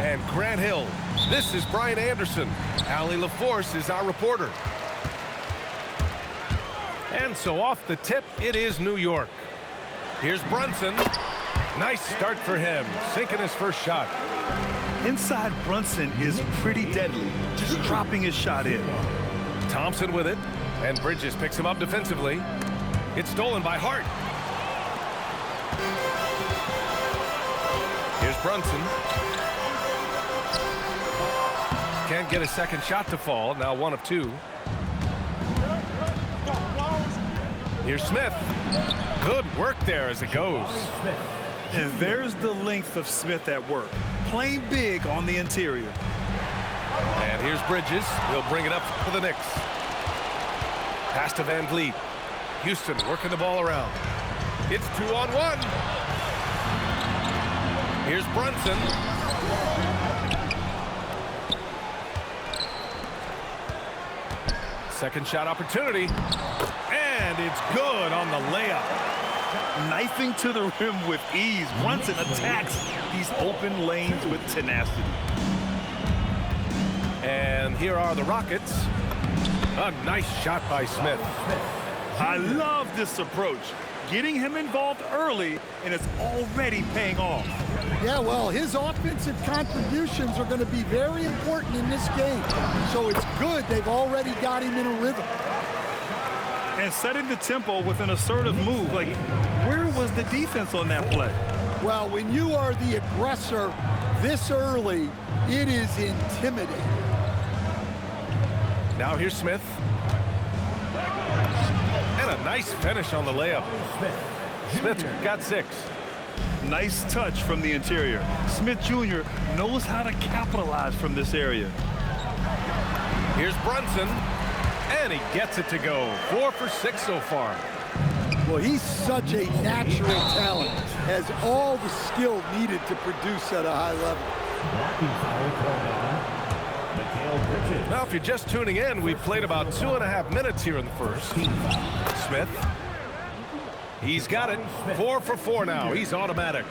and Grant Hill. This is Brian Anderson. Allie LaForce is our reporter. And so off the tip, it is New York. Here's Brunson. Nice start for him, sinking his first shot. Inside Brunson is pretty deadly, just dropping his shot in. Thompson with it, and Bridges picks him up defensively. It's stolen by Hart. Here's Brunson. Can't get a second shot to fall, now 1 of 2. Here's Smith. Good work there as it goes. And there's the length of Smith at work, playing big on the interior. And here's Bridges. He'll bring it up for the Knicks. Pass to Van Vliet. Houston working the ball around. It's 2-on-1. Here's Brunson. Second shot opportunity. And it's good on the layup. Knifing to the rim with ease. Brunson attacks these open lanes with tenacity. And here are the Rockets. A nice shot by Smith. I love this approach. Getting him involved early, and it's already paying off. Yeah, well, his offensive contributions are going to be very important in this game. So it's good they've already got him in a rhythm. And setting the tempo with an assertive move. Like, where was the defense on that play? Well, when you are the aggressor this early, it is intimidating. Now here's Smith. And a nice finish on the layup. Smith got 6. Nice touch from the interior. Smith Jr. knows how to capitalize from this area. Here's Brunson. And he gets it to go. 4 for 6 so far. Well, he's such a natural talent. Has all the skill needed to produce at a high level. Now, if you're just tuning in, we've played about 2.5 minutes here in the first. Smith. He's got it. 4 for 4 now. He's automatic.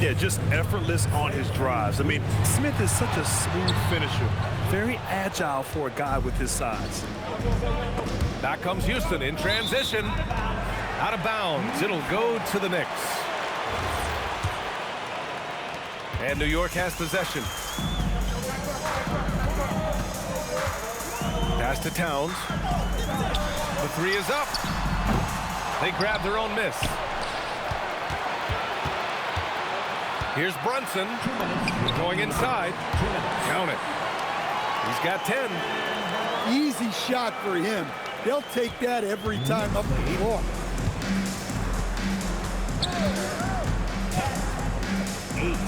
Yeah, just effortless on his drives. I mean, Smith is such a smooth finisher. Very agile for a guy with his size. Back comes Houston in transition. Out of bounds. It'll go to the Knicks. And New York has possession. Pass to Towns. The 3 is up. They grab their own miss. Here's Brunson going inside. Count it. He's got 10. Easy shot for him. They'll take that every time up the floor.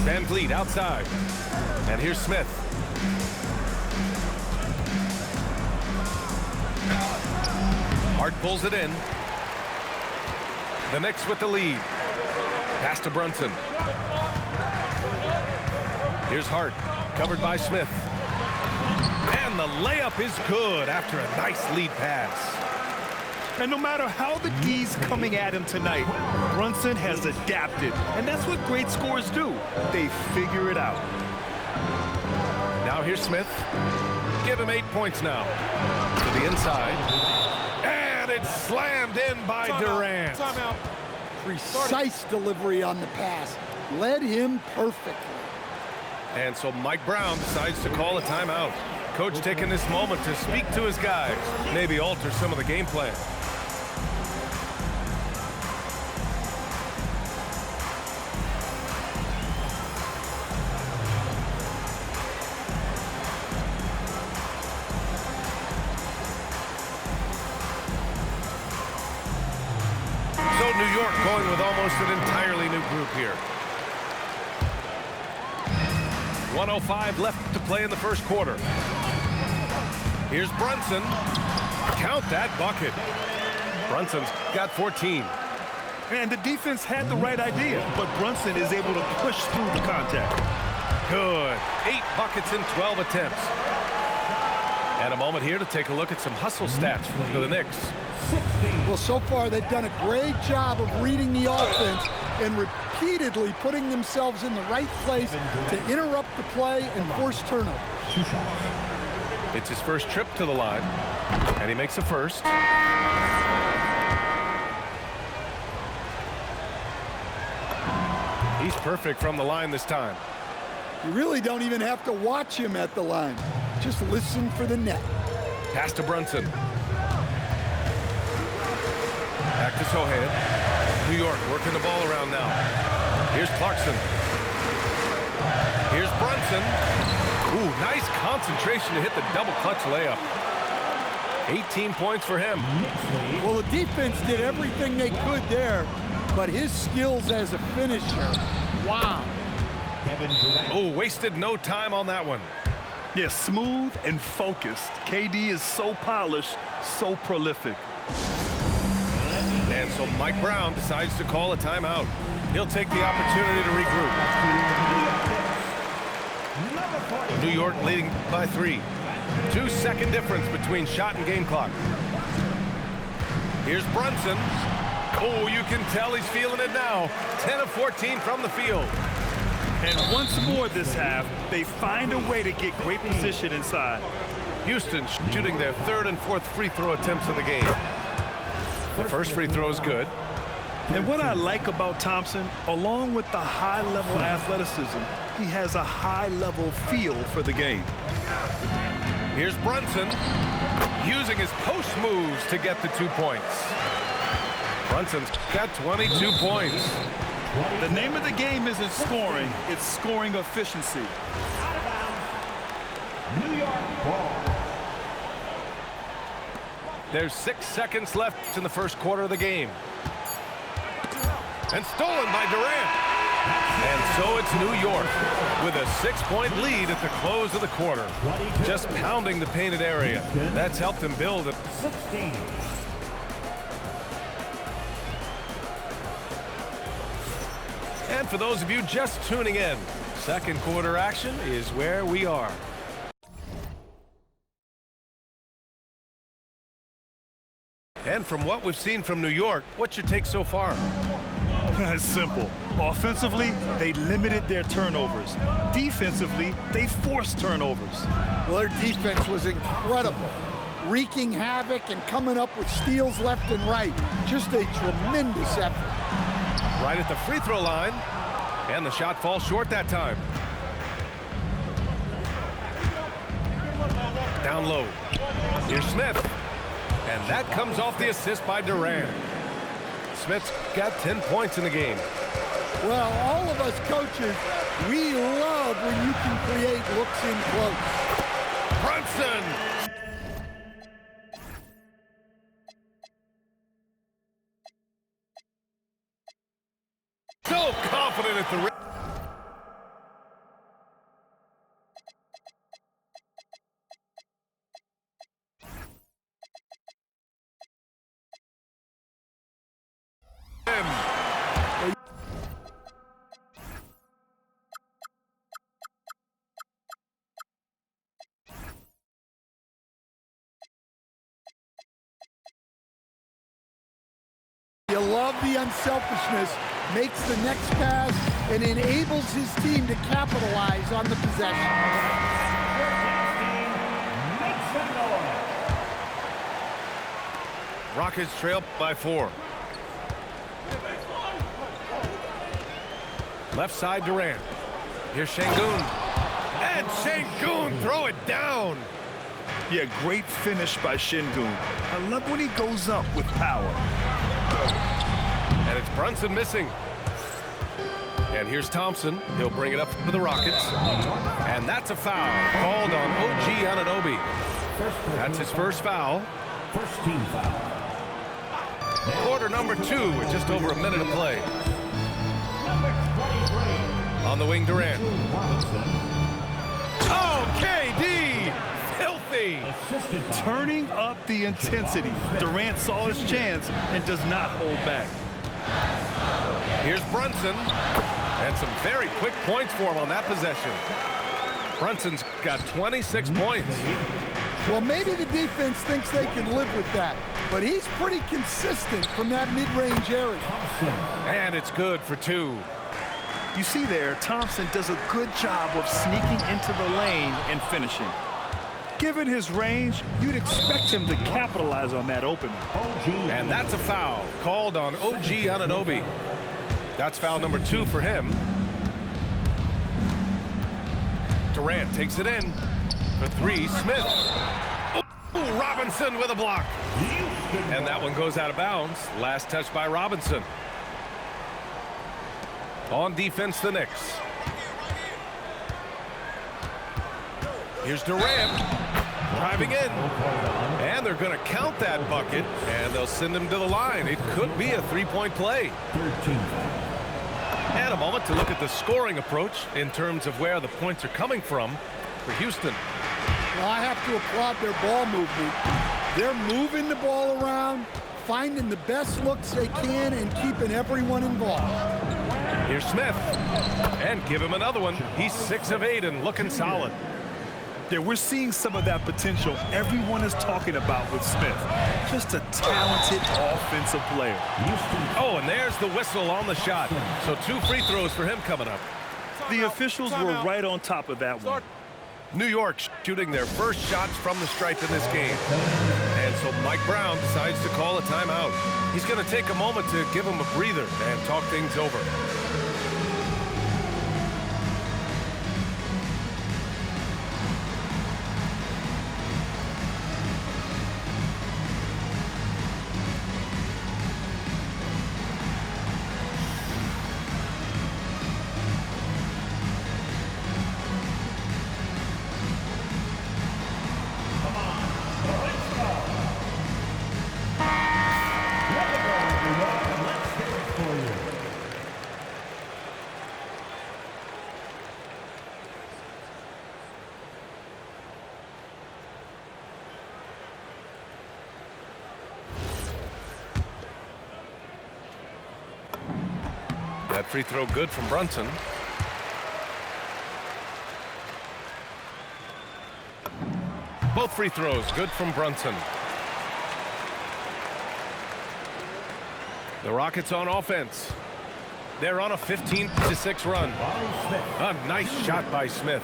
Van Vliet outside. And here's Smith. Hart pulls it in. The Knicks with the lead. Pass to Brunson. Here's Hart, covered by Smith. And the layup is good after a nice lead pass. And no matter how the D's coming at him tonight, Brunson has adapted. And that's what great scorers do. They figure it out. Now here's Smith. Give him 8 points now. To the inside. And it's slammed in by Durant. Timeout. Precise delivery on the pass. Led him perfectly. And so Mike Brown decides to call a timeout. Coach taking this moment to speak to his guys. Maybe alter some of the game plan. So New York going with almost an entirely new group here. 1:05 left to play in the first quarter. Here's Brunson. Count that bucket. Brunson's got 14. And the defense had the right idea, but Brunson is able to push through the contact. Good. 8 buckets in 12 attempts. And a moment here to take a look at some hustle stats for the Knicks. Well, so far they've done a great job of reading the offense and repeatedly putting themselves in the right place to interrupt the play and force turnovers. It's his first trip to the line, and he makes a first. He's perfect from the line this time. You really don't even have to watch him at the line. Just listen for the net. Pass to Brunson. Back to Sohan. New York working the ball around now. Here's Clarkson. Here's Brunson. Ooh, nice concentration to hit the double clutch layup. 18 points for him. Well, the defense did everything they could there, but his skills as a finisher, wow. Oh, wasted no time on that one. Yeah, smooth and focused. KD is so polished, so prolific. And so Mike Brown decides to call a timeout. He'll take the opportunity to regroup. New York leading by 3. 2-second difference between shot and game clock. Here's Brunson. Oh, you can tell he's feeling it now. 10 of 14 from the field. And once more this half, they find a way to get great position inside. Houston shooting their 3rd and 4th free throw attempts in the game. The first free throw is good. And what I like about Thompson, along with the high-level athleticism, he has a high-level feel for the game. Here's Brunson using his post moves to get the 2 points. Brunson's got 22 points. The name of the game isn't scoring, it's scoring efficiency. New York ball. There's 6 seconds left in the first quarter of the game. And stolen by Durant. And so it's New York with a 6-point lead at the close of the quarter. Just pounding the painted area. That's helped them build it. 16. And for those of you just tuning in, second quarter action is where we are. And from what we've seen from New York, what's your take so far? It's simple. Offensively, they limited their turnovers. Defensively, they forced turnovers. Well, their defense was incredible, wreaking havoc and coming up with steals left and right. Just a tremendous effort. Right at the free throw line, and the shot falls short that time. Down low. Here's Smith. And that comes off the assist by Durant. Smith's got 10 points in the game. Well, all of us coaches, we love when you can create looks in close. Brunson! So confident at the rim. You love the unselfishness, makes the next pass, and enables his team to capitalize on the possession. Rockets trail by 4. Left side Durant. Here's Şengün. And Şengün throw it down. Yeah, great finish by Şengün. I love when he goes up with power. And it's Brunson missing. And here's Thompson. He'll bring it up for the Rockets. And that's a foul called on OG Anunoby. That's his first foul. First team foul. Quarter number 2 with just over a minute of play. On the wing, Durant. Oh, KD! Filthy! Turning up the intensity. Durant saw his chance and does not hold back. Here's Brunson. And some very quick points for him on that possession. Brunson's got 26 points. Well, maybe the defense thinks they can live with that, but he's pretty consistent from that mid-range area. And it's good for 2. You see there, Thompson does a good job of sneaking into the lane and finishing. Given his range, you'd expect him to capitalize on that opening. And that's a foul called on OG Anunoby. That's foul number 2 for him. Durant takes it in for 3. Smith. Ooh, Robinson with a block. And that one goes out of bounds. Last touch by Robinson. On defense, the Knicks. Here's Durant driving in. And they're going to count that bucket, and they'll send him to the line. It could be a 3-point play. And a moment to look at the scoring approach in terms of where the points are coming from for Houston. Well, I have to applaud their ball movement. They're moving the ball around, finding the best looks they can, and keeping everyone involved. Here's Smith. And give him another one. He's 6 of 8 and looking solid. Yeah, we're seeing some of that potential everyone is talking about with Smith. Just a talented offensive player. Oh, and there's the whistle on the shot. So 2 free throws for him coming up. The officials were right on top of that one. New York shooting their first shots from the stripe in this game. And so Mike Brown decides to call a timeout. He's going to take a moment to give him a breather and talk things over. That free throw good from Brunson. Both free throws good from Brunson. The Rockets on offense. They're on a 15-6 run. A nice shot by Smith.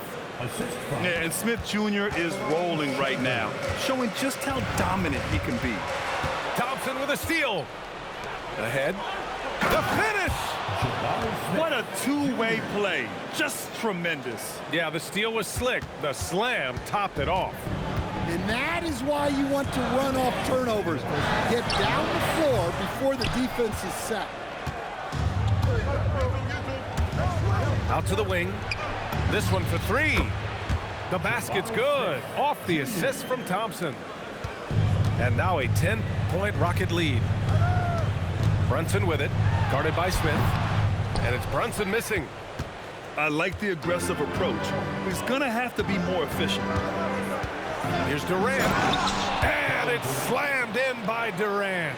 Yeah, and Smith Jr. is rolling right now, showing just how dominant he can be. Thompson with a steal. Ahead. The finish! What a two-way play. Just tremendous. Yeah, the steal was slick. The slam topped it off. And that is why you want to run off turnovers. Get down the floor before the defense is set. Out to the wing. This one for 3. The basket's good. Off the assist from Thompson. And now a 10-point Rocket lead. Brunson with it. Guarded by Smith. And it's Brunson missing. I like the aggressive approach. He's going to have to be more efficient. Here's Durant. And it's slammed in by Durant.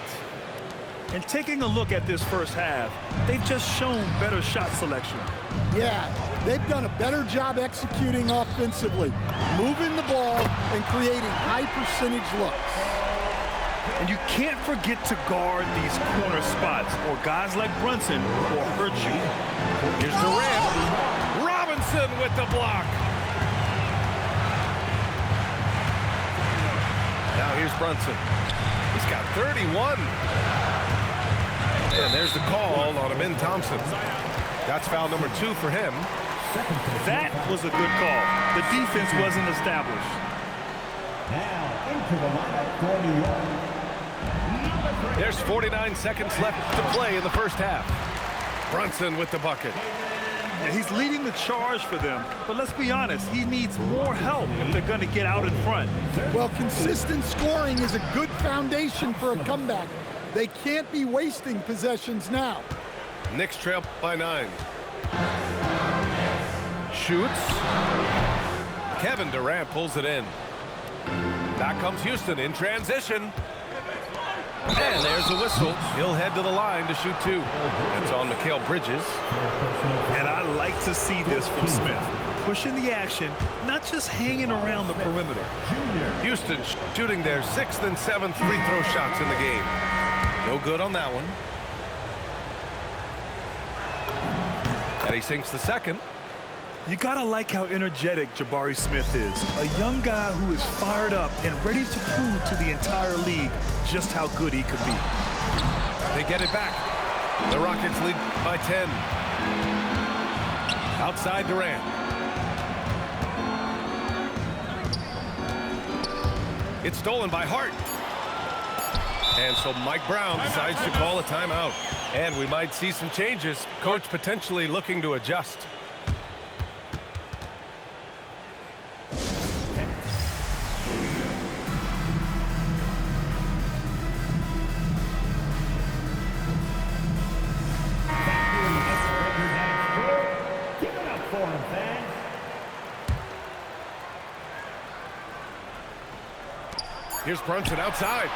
And taking a look at this first half, they've just shown better shot selection. Yeah, they've done a better job executing offensively, moving the ball and creating high percentage looks. And you can't forget to guard these corner spots, or guys like Brunson will hurt you. Here's Durant. Robinson with the block. Now here's Brunson. He's got 31. And there's the call on Amin Thompson. That's foul number 2 for him. That was a good call. The defense wasn't established. Now into the lineup for New York. There's 49 seconds left to play in the first half. Brunson with the bucket. Yeah, he's leading the charge for them, but let's be honest, he needs more help if they're going to get out in front. Well, consistent scoring is a good foundation for a comeback. They can't be wasting possessions now. Knicks trail by 9. Shoots. Kevin Durant pulls it in. Back comes Houston in transition. And there's the whistle. He'll head to the line to shoot 2. It's on Mikal Bridges. And I like to see this from Smith. Pushing the action, not just hanging around the perimeter. Houston shooting their 6th and 7th free throw shots in the game. No good on that one. And And he sinks the second. You gotta like how energetic Jabari Smith is. A young guy who is fired up and ready to prove to the entire league just how good he could be. They get it back. The Rockets lead by 10. Outside Durant. It's stolen by Hart. And so Mike Brown decides to call a timeout. And we might see some changes. Coach potentially looking to adjust. Here's Brunson outside.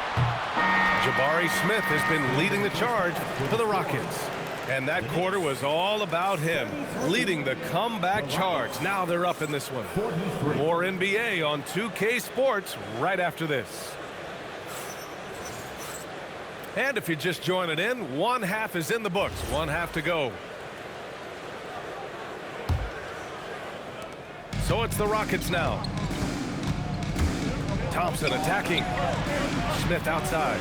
Jabari Smith has been leading the charge for the Rockets. And that quarter was all about him, leading the comeback charge. Now they're up in this one. More NBA on 2K Sports right after this. And if you're just joining in, one half is in the books. One half to go. So it's the Rockets now. Thompson attacking. Smith outside.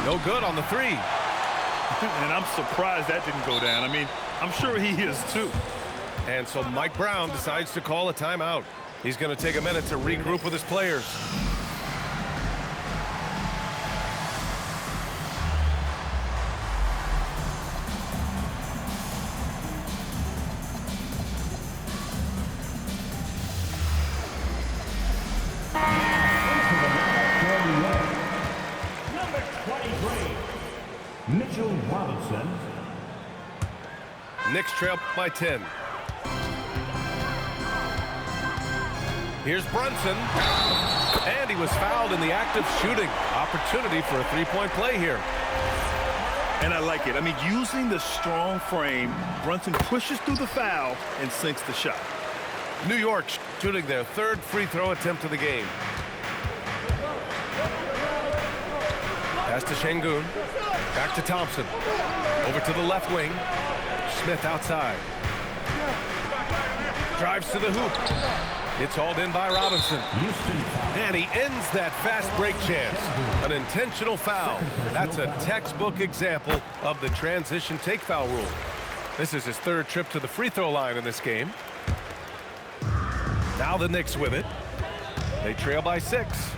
No good on the three. And I'm surprised that didn't go down. I mean, I'm sure he is too. And so Mike Brown decides to call a timeout. He's going to take a minute to regroup with his players. Mitchell Robinson. Knicks trail by 10. Here's Brunson. And he was fouled in the act of shooting. Opportunity for a three-point play here. And I like it. I mean, using the strong frame, Brunson pushes through the foul and sinks the shot. New York shooting their third free throw attempt of the game. Pass to Şengün. Back to Thompson. Over to the left wing. Smith outside. Drives to the hoop. It's hauled in by Robinson. And he ends that fast break chance. An intentional foul. That's a textbook example of the transition take foul rule. This is his third trip to the free throw line in this game. Now the Knicks with it. They trail by 6.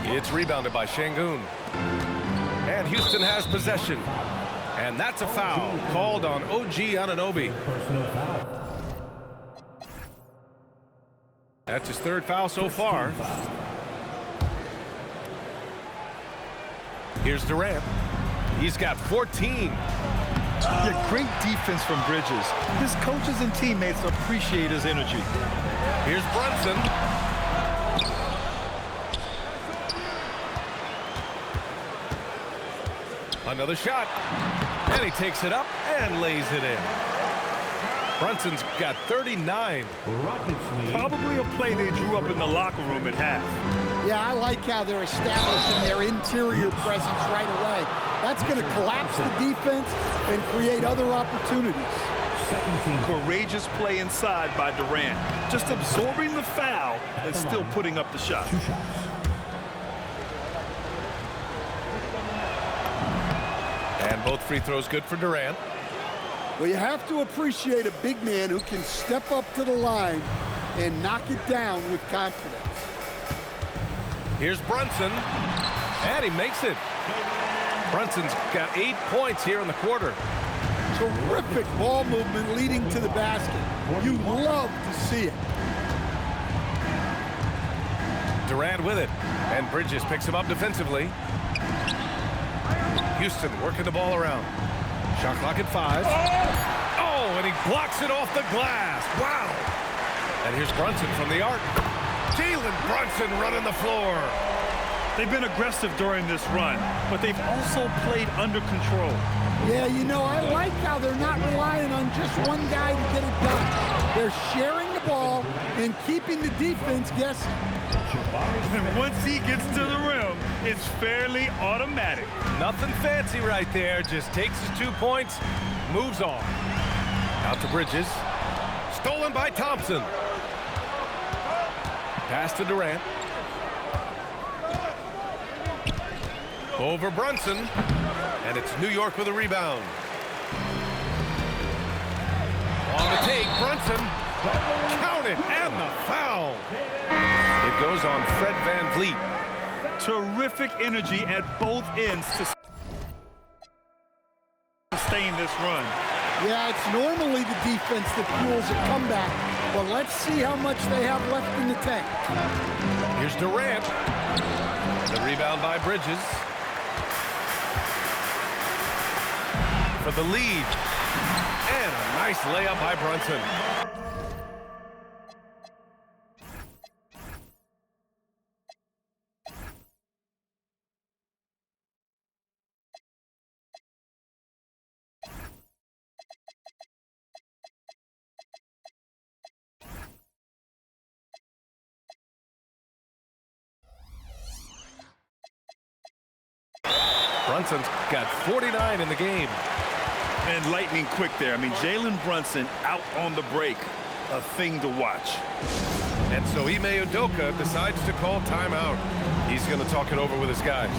It's rebounded by Şengün. And Houston has possession. And that's a foul called on OG Anunoby. That's his third foul so far. Here's Durant. He's got 14. Yeah, great defense from Bridges. His coaches and teammates appreciate his energy. Here's Brunson. Another shot. And he takes it up and lays it in. Brunson's got 39. Probably a play they drew up in the locker room at half. Yeah, I like how they're establishing their interior presence right away. That's going to collapse the defense and create other opportunities. Courageous play inside by Durant. Just absorbing the foul and still putting up the shot. And both free throws good for Durant. Well, you have to appreciate a big man who can step up to the line and knock it down with confidence. Here's Brunson. And he makes it. Brunson's got 8 points here in the quarter. Terrific ball movement leading to the basket. You love to see it. Durant with it. And Bridges picks him up defensively. Houston working the ball around. Shot clock at 5. Oh, and he blocks it off the glass. Wow. And here's Brunson from the arc. Jalen Brunson running the floor. They've been aggressive during this run, but they've also played under control. Yeah, you know, I like how they're not relying on just one guy to get it done. They're sharing the ball and keeping the defense guessing. And once he gets to the rim, it's fairly automatic. Nothing fancy right there. Just takes his 2 points, moves on. Out to Bridges. Stolen by Thompson. Pass to Durant. Over Brunson. And it's New York with a rebound. On the take, Brunson. Count it, and the foul. It goes on Fred VanVleet. Terrific energy at both ends to sustain this run. Yeah, it's normally the defense that fuels a comeback, but let's see how much they have left in the tank. Here's Durant. The rebound by Bridges. For the lead. And a nice layup by Brunson. Brunson's got 49 in the game. And lightning quick there. I mean, Jalen Brunson out on the break. A thing to watch. And so Ime Udoka decides to call timeout. He's going to talk it over with his guys.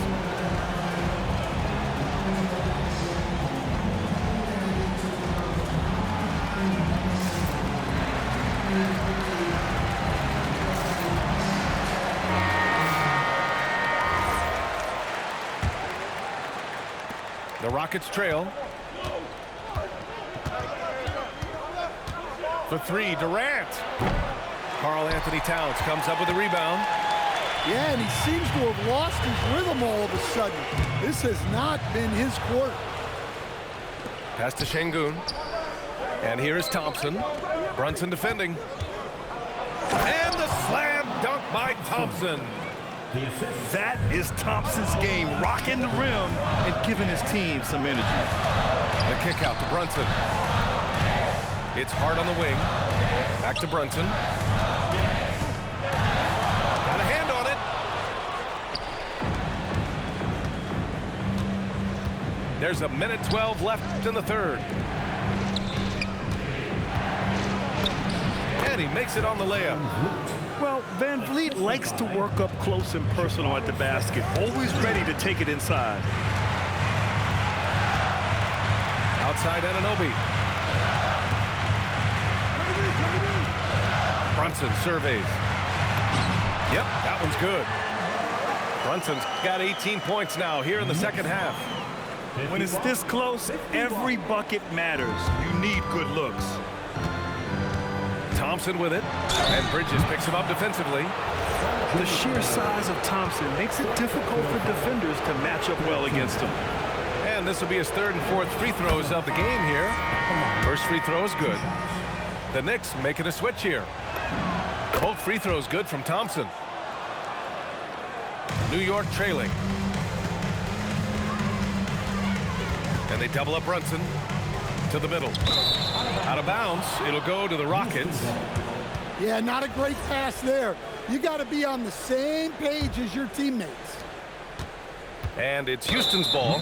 The Rockets trail. For three, Durant. Karl-Anthony Towns comes up with a rebound. Yeah, and he seems to have lost his rhythm all of a sudden. This has not been his quarter. Pass to Şengün. And here is Thompson. Brunson defending. And the slam dunk by Thompson. That is Thompson's game, rocking the rim and giving his team some energy. The kick out to Brunson. It's hard on the wing. Back to Brunson. Got a hand on it. There's a minute 12 left in the third. And he makes it on the layup. Well, VanVleet likes to work up close and personal at the basket, always ready to take it inside. Outside Anunoby. Brunson surveys. Yep, that one's good. Brunson's got 18 points now here in the second half. When it's this close, every bucket matters. You need good looks. Thompson with it, and Bridges picks him up defensively. The sheer size of Thompson makes it difficult for defenders to match up well against him. And this will be his third and fourth free throws of the game here. First free throw is good. The Knicks making a switch here. Both free throws good from Thompson. New York trailing. And they double up Brunson to the middle. Out of bounds, it'll go to the Rockets. Yeah, not a great pass there. You got to be on the same page as your teammates. And it's Houston's ball.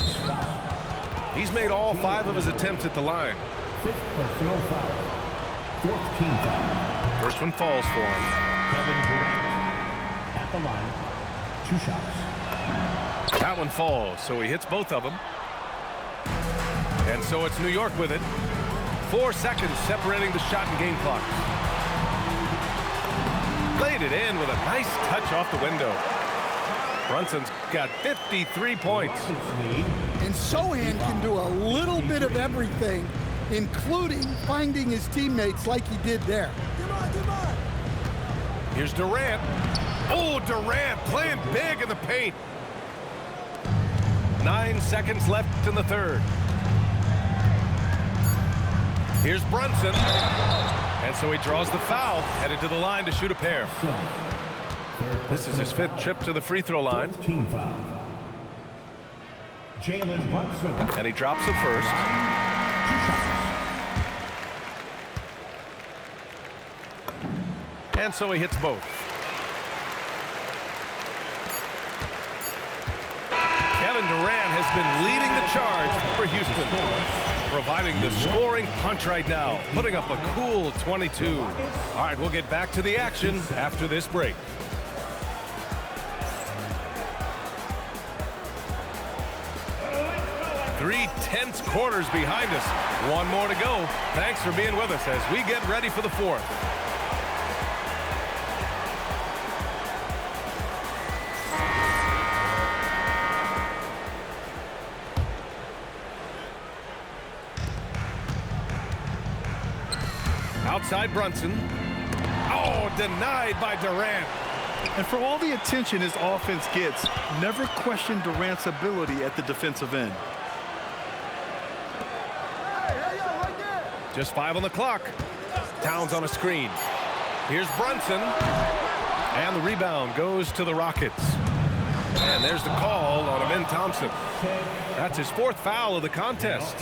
He's made all 5 of his attempts at the line. First one falls for him. At the line, 2 shots. That one falls, so he hits both of them. And so it's New York with it. 4 seconds separating the shot and game clock. Laid it in with a nice touch off the window. Brunson's got 53 points. And Sochan can do a little bit of everything, including finding his teammates like he did there. Here's Durant. Oh, Durant playing big in the paint. 9 seconds left in the third. Here's Brunson. And so he draws the foul, headed to the line to shoot a pair. This is his 5th trip to the free throw line. Team foul. Jalen Brunson. And he drops the first. 2 shots. And so he hits both. Kevin Durant has been leading the charge for Houston, providing the scoring punch right now, putting up a cool 22. All right, we'll get back to the action after this break. Three tense quarters behind us. One more to go. Thanks for being with us as we get ready for the fourth. Outside Brunson. Oh, denied by Durant. And for all the attention his offense gets, never question Durant's ability at the defensive end. Just 5 on the clock. Towns on a screen. Here's Brunson. And the rebound goes to the Rockets. And there's the call on Amen Thompson. That's his 4th foul of the contest.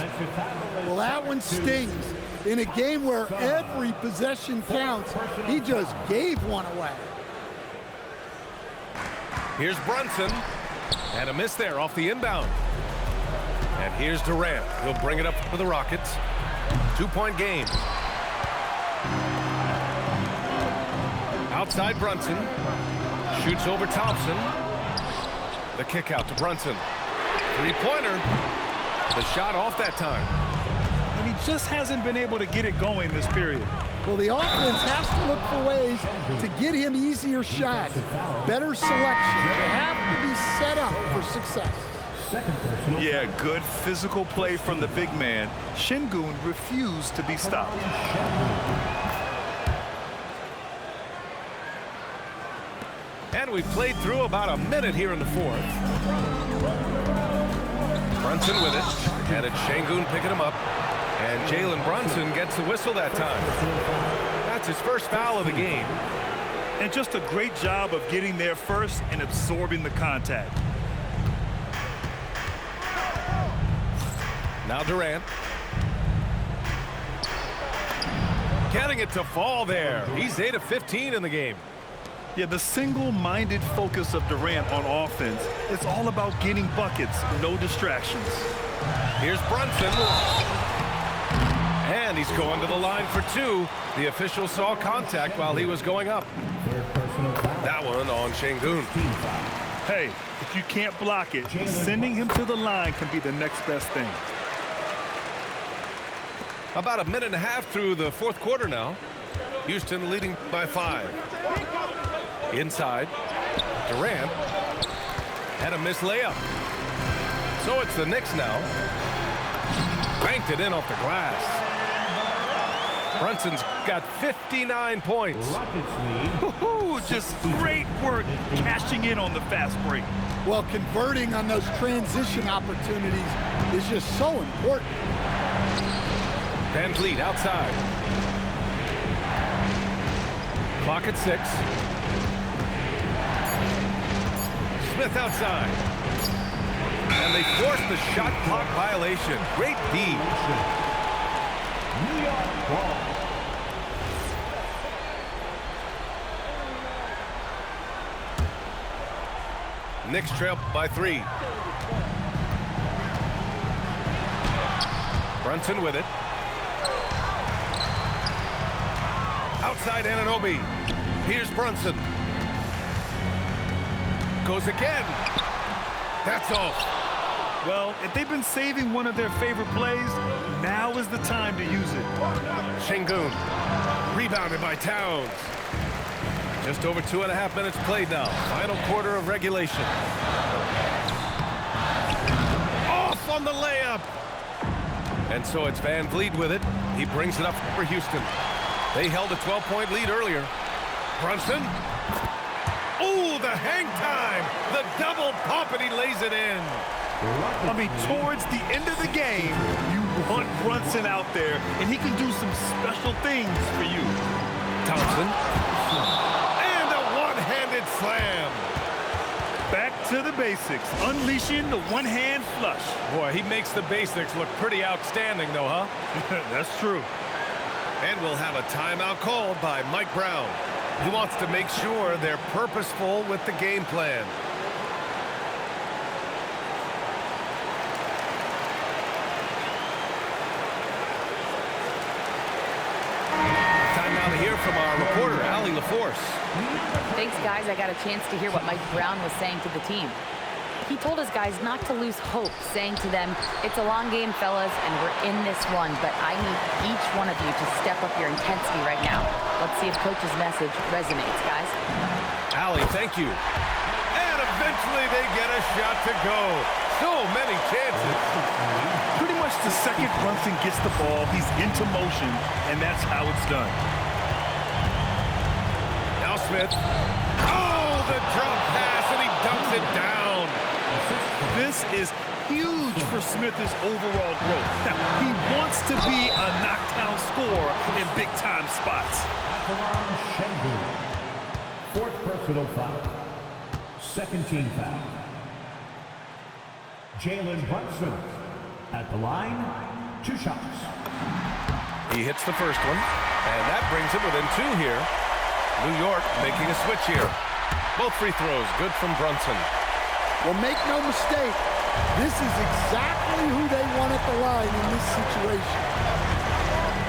Well, that one stings. In a game where every possession counts, he just gave one away. Here's Brunson. And a miss there off the inbound. And here's Durant. He'll bring it up for the Rockets. 2-point game. Outside Brunson. Shoots over Thompson. The kick out to Brunson. 3-pointer. The shot off that time. And he just hasn't been able to get it going this period. Well, the offense has to look for ways to get him easier shots. Better selection. They have to be set up for success. Yeah, good physical play from the big man. Şengün refused to be stopped. And we've played through about a minute here in the fourth. Brunson with it. And it's Şengün picking him up. And Jalen Brunson gets the whistle that time. That's his first foul of the game. And just a great job of getting there first and absorbing the contact. Now Durant. Getting it to fall there. He's 8 of 15 in the game. Yeah, the single-minded focus of Durant on offense, it's all about getting buckets, no distractions. Here's Brunson. And he's going to the line for 2. The official saw contact while he was going up. That one on Şengün. Hey, if you can't block it, sending him to the line can be the next best thing. About a minute and a half through the fourth quarter now. Houston leading by 5. Inside. Durant had a missed layup. So it's the Knicks now. Banked it in off the glass. Brunson's got 59 points. Just great work cashing in on the fast break. Well, converting on those transition opportunities is just so important. Van Vliet outside. Clock at 6. Smith outside. And they force the shot clock violation. Great D. New York ball. Knicks trail by 3. Brunson with it. Outside Anunoby. Here's Brunson. Goes again. That's off. Well, if they've been saving one of their favorite plays, now is the time to use it. Şengün. Rebounded by Towns. Just over 2.5 minutes played now. Final quarter of regulation. Off on the layup. And so it's Van Vliet with it. He brings it up for Houston. They held a 12-point lead earlier. Brunson. Oh, the hang time. The double pump, and he lays it in. I mean, towards the end of the game, you want Brunson out there, and he can do some special things for you. Thompson. And a one-handed slam. Back to the basics, unleashing the one-hand flush. Boy, he makes the basics look pretty outstanding, though, huh? That's true. And we'll have a timeout called by Mike Brown. He wants to make sure they're purposeful with the game plan. from our reporter, Allie LaForce. Thanks, guys. I got a chance to hear what Mike Brown was saying to the team. He told his guys not to lose hope, saying to them, it's a long game, fellas, and we're in this one, but I need each one of you to step up your intensity right now. Let's see if Coach's message resonates, guys. Allie, thank you. And eventually they get a shot to go. So many chances. Pretty much the second Brunson gets the ball, he's into motion, and that's how it's done. Now Smith. Oh, the drop pass, and he dumps it down. This is huge for Smith's overall growth. Now, he wants to be a knockdown scorer in big-time spots. Fourth personal foul. Second team foul. Jalen Brunson at the line, 2 shots. He hits the first one, and that brings him within 2 here. New York making a switch here. Both free throws good from Brunson. Well, make no mistake, this is exactly who they want at the line in this situation.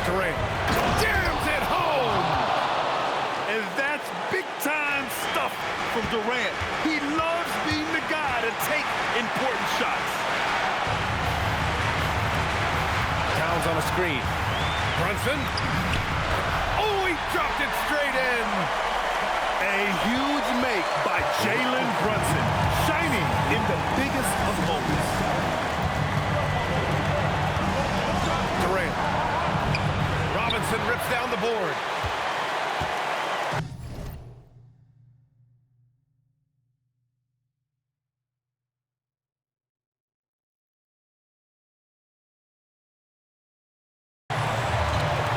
Durant jams it home! And that's big-time stuff from Durant. He loves being the guy to take important shots. Towns on a screen. Brunson. Oh, he dropped it straight in. A huge make by Jalen Brunson, shining in the biggest of moments. Durant. Robinson rips down the board.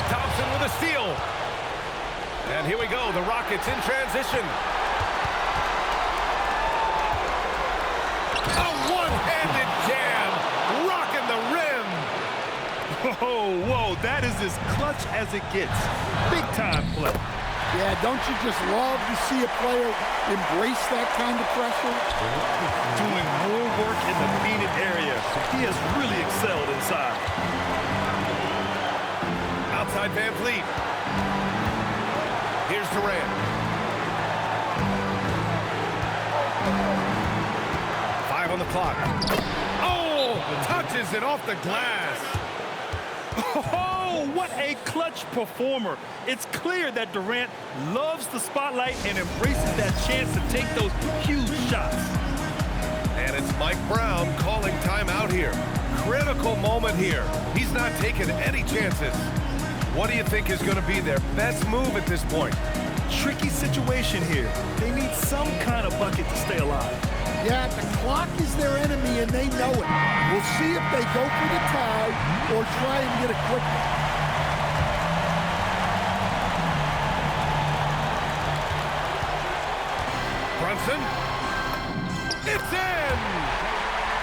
Thompson with a steal. And here we go, the Rockets in transition. A one-handed jam, rocking the rim. Whoa, that is as clutch as it gets. Big-time play. Yeah, don't you just love to see a player embrace that kind of pressure? Doing more work in the painted area. He has really excelled inside. Outside Van Fleet. Here's Durant. 5 on the clock. Oh, touches it off the glass. Oh, what a clutch performer. It's clear that Durant loves the spotlight and embraces that chance to take those huge shots. And it's Mike Brown calling timeout here. Critical moment here. He's not taking any chances. What do you think is going to be their best move at this point? Tricky situation here. They need some kind of bucket to stay alive. Yeah, the clock is their enemy, and they know it. We'll see if they go for the tie or try and get a quick one. Brunson. It's in!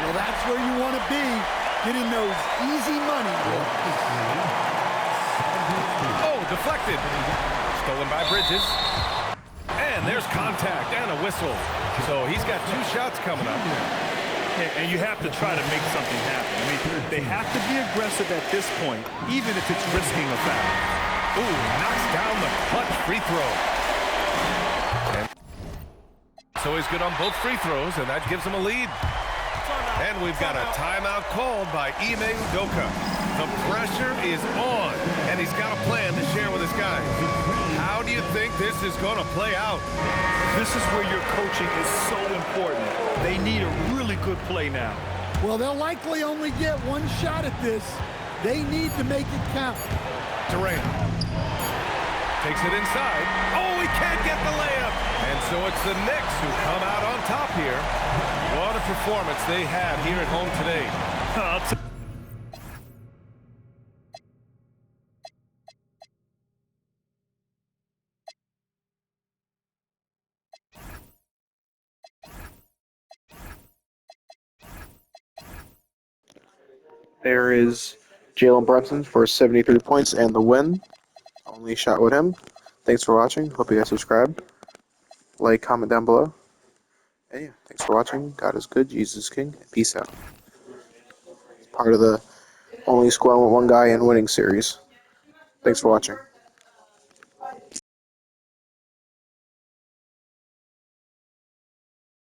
Well, that's where you want to be, getting those easy money looks. Oh, deflected. Stolen by Bridges. And there's contact and a whistle. So he's got 2 shots coming up. And you have to try to make something happen. I mean, they have to be aggressive at this point, even if it's risking a foul. Ooh, knocks down the clutch free throw. And so he's good on both free throws, and that gives him a lead. And we've got a timeout called by Ime Udoka. The pressure is on, and he's got a plan to share with his guys. How do you think this is going to play out? This is where your coaching is so important. They need a really good play now. Well, they'll likely only get 1 shot at this. They need to make it count. Durant takes it inside. Oh, he can't get the layup. And so it's the Knicks who come out on top here. What a performance they had here at home today. There is Jalen Brunson for 73 points and the win. Only shot with him. Thanks for watching. Hope you guys subscribe. Like, comment down below. And yeah, thanks for watching. God is good. Jesus is king. Peace out. It's part of the Only Squad with One Guy in Winning series. Thanks for watching.